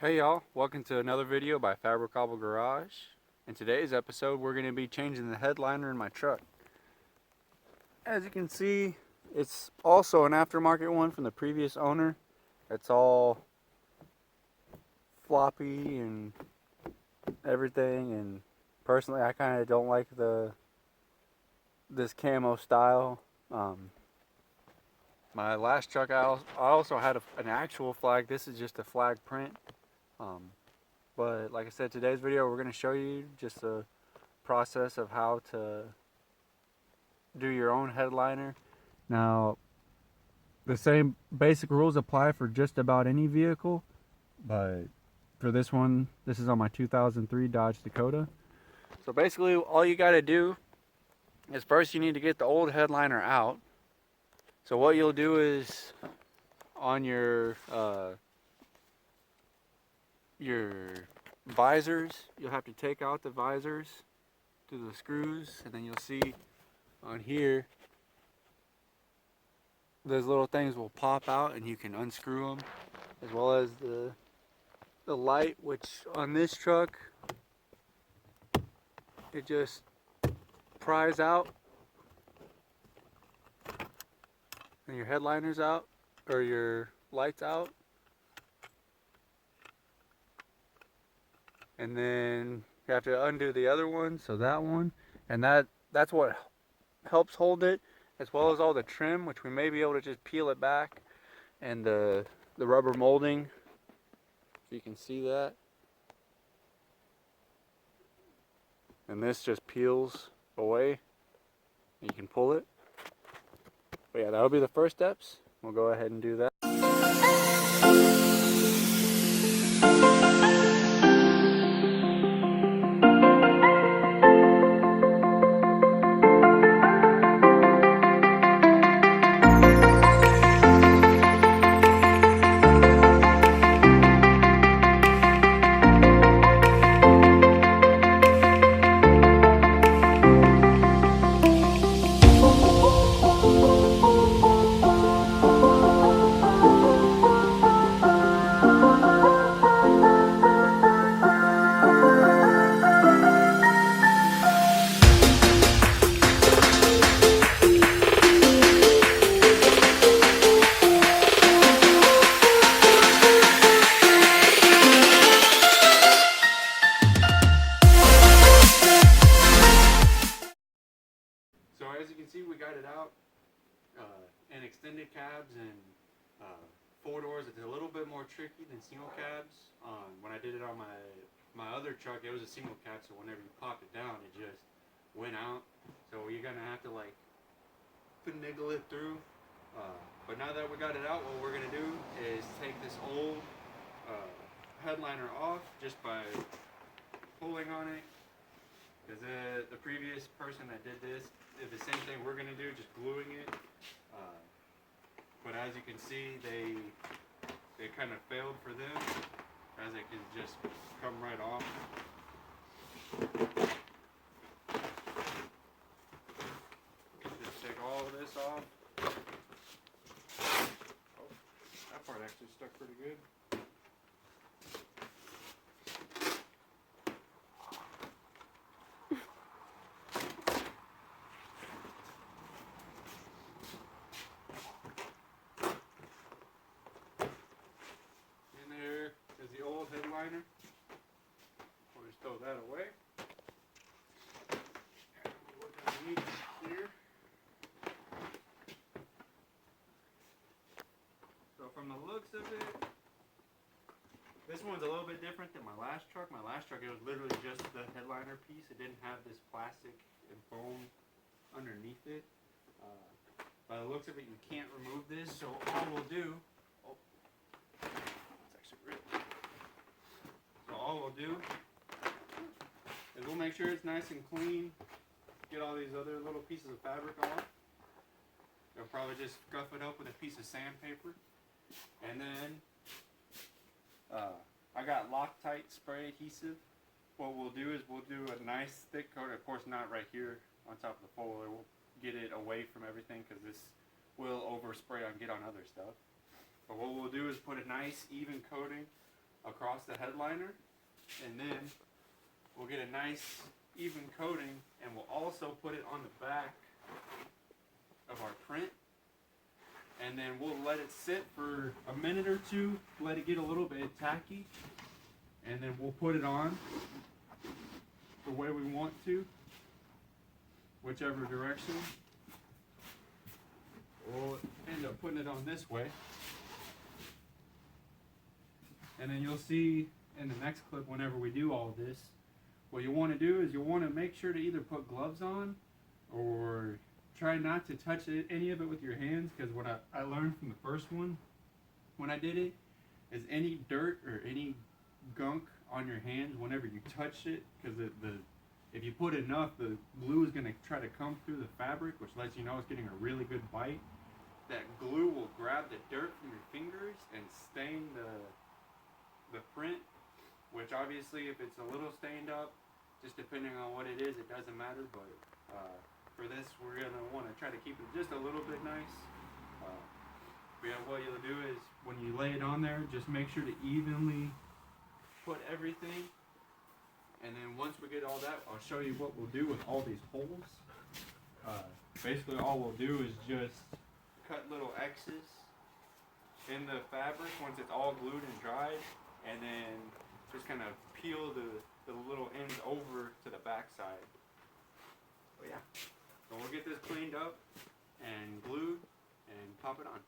Hey y'all, welcome to another video by Fabricable Garage. In today's episode we're going to be changing the headliner in my truck. As you can see, it's also an aftermarket one from the previous owner. It's all floppy and everything, and personally I kind of don't like this camo style. My last truck I also had an actual flag. This is just a flag print. But like I said, today's video we're going to show you just a process of how to do your own headliner. Now, the same basic rules apply for just about any vehicle, but for this one, this is on my 2003 Dodge Dakota. So basically all you got to do is first you need to get the old headliner out. So what you'll do is on your visors, you'll have to take out the visors to the screws, and then you'll see on here those little things will pop out and you can unscrew them, as well as the light, which on this truck it just pries out and your headliner's out, or your lights out. And then you have to undo the other one, so that one, and that's what helps hold it, as well as all the trim, which we may be able to just peel it back, and the rubber molding, if you can see that. And this just peels away, and you can pull it. But yeah, that'll be the first steps. We'll go ahead and do that. So as you can see, we got it out in extended cabs and four doors. It's a little bit more tricky than single cabs. When I did it on my other truck, it was a single cab, so whenever you pop it down, it just went out. So you're gonna have to like finagle it through. But now that we got it out, what we're gonna do is take this old headliner off just by pulling on it. Because the previous person that did this did the same thing we're going to do, just gluing it. But as you can see, they kind of failed for them, as it can just come right off. Just take all of this off. Oh, that part actually stuck pretty good. Headliner. We'll just throw that away. Look underneath here. So from the looks of it, this one's a little bit different than my last truck. My last truck, it was literally just the headliner piece. It didn't have this plastic and foam underneath it. By the looks of it, you can't remove this. So all we'll do, all we'll do is we'll make sure it's nice and clean, get all these other little pieces of fabric off. You'll probably just scuff it up with a piece of sandpaper, and then I got Loctite spray adhesive. What we'll do is we'll do a nice thick coat, of course not right here on top of the folder. We'll get it away from everything because this will overspray and get on other stuff. But what we'll do is put a nice even coating across the headliner, and then we'll get a nice even coating, and we'll also put it on the back of our print, and then we'll let it sit for a minute or two, let it get a little bit tacky, and then we'll put it on the way we want to, whichever direction. We'll end up putting it on this way, and then you'll see in the next clip whenever we do all this, what you want to do is you want to make sure to either put gloves on or try not to touch any of it with your hands, because what I learned from the first one when I did it is any dirt or any gunk on your hands whenever you touch it, because if you put enough, the glue is going to try to come through the fabric, which lets you know it's getting a really good bite. That glue will grab the dirt from your fingers and stain the print, which obviously if it's a little stained up, just depending on what it is, it doesn't matter, but for this we're going to want to try to keep it just a little bit nice. But yeah, what you'll do is when you lay it on there, just make sure to evenly put everything, and then once we get all that, I'll show you what we'll do with all these holes. Basically all we'll do is just cut little X's in the fabric once it's all glued and dried, and then just kind of peel the little ends over to the back side. But yeah, so we'll get this cleaned up and glued and pop it on.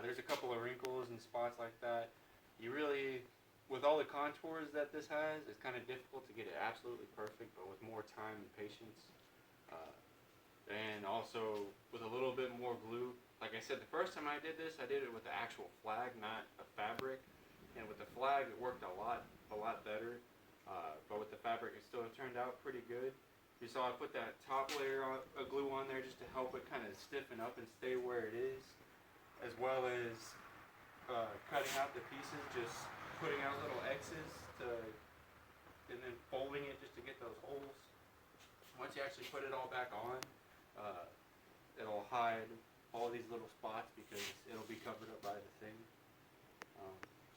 There's a couple of wrinkles and spots like that. You really, with all the contours that this has, it's kind of difficult to get it absolutely perfect, but with more time and patience, and also with a little bit more glue. Like I said, the first time I did this, I did it with the actual flag, not a fabric. And with the flag, it worked a lot better. But with the fabric, it still turned out pretty good. You saw I put that top layer of glue on there just to help it kind of stiffen up and stay where it is, as well as cutting out the pieces, just putting out little X's to and then folding it just to get those holes. Once you actually put it all back on, it'll hide all these little spots because it'll be covered up by the thing.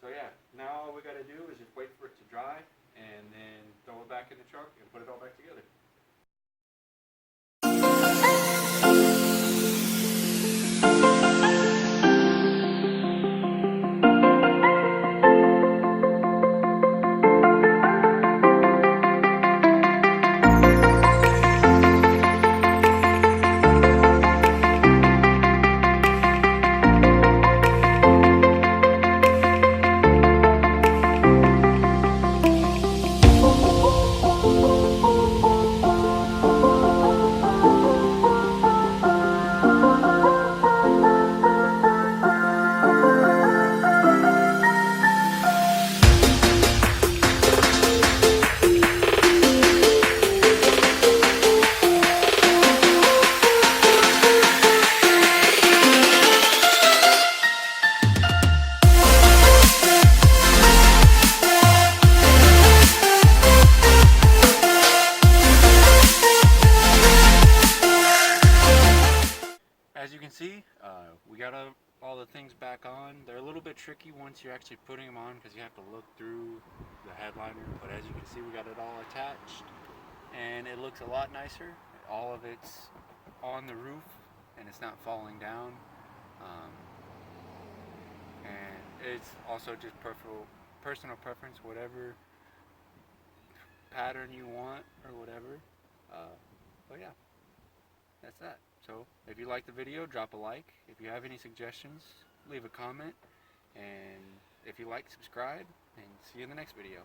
So yeah, now all we got to do is just wait for it to dry and then throw it back in the truck and put it all back together. As you can see, we got all the things back on. They're a little bit tricky once you're actually putting them on because you have to look through the headliner, but as you can see, we got it all attached and it looks a lot nicer. All of it's on the roof and it's not falling down, and it's also just personal preference, whatever pattern you want or whatever. But yeah, that's that. So if you like the video, drop a like. If you have any suggestions, leave a comment. And if you like, subscribe. And see you in the next video.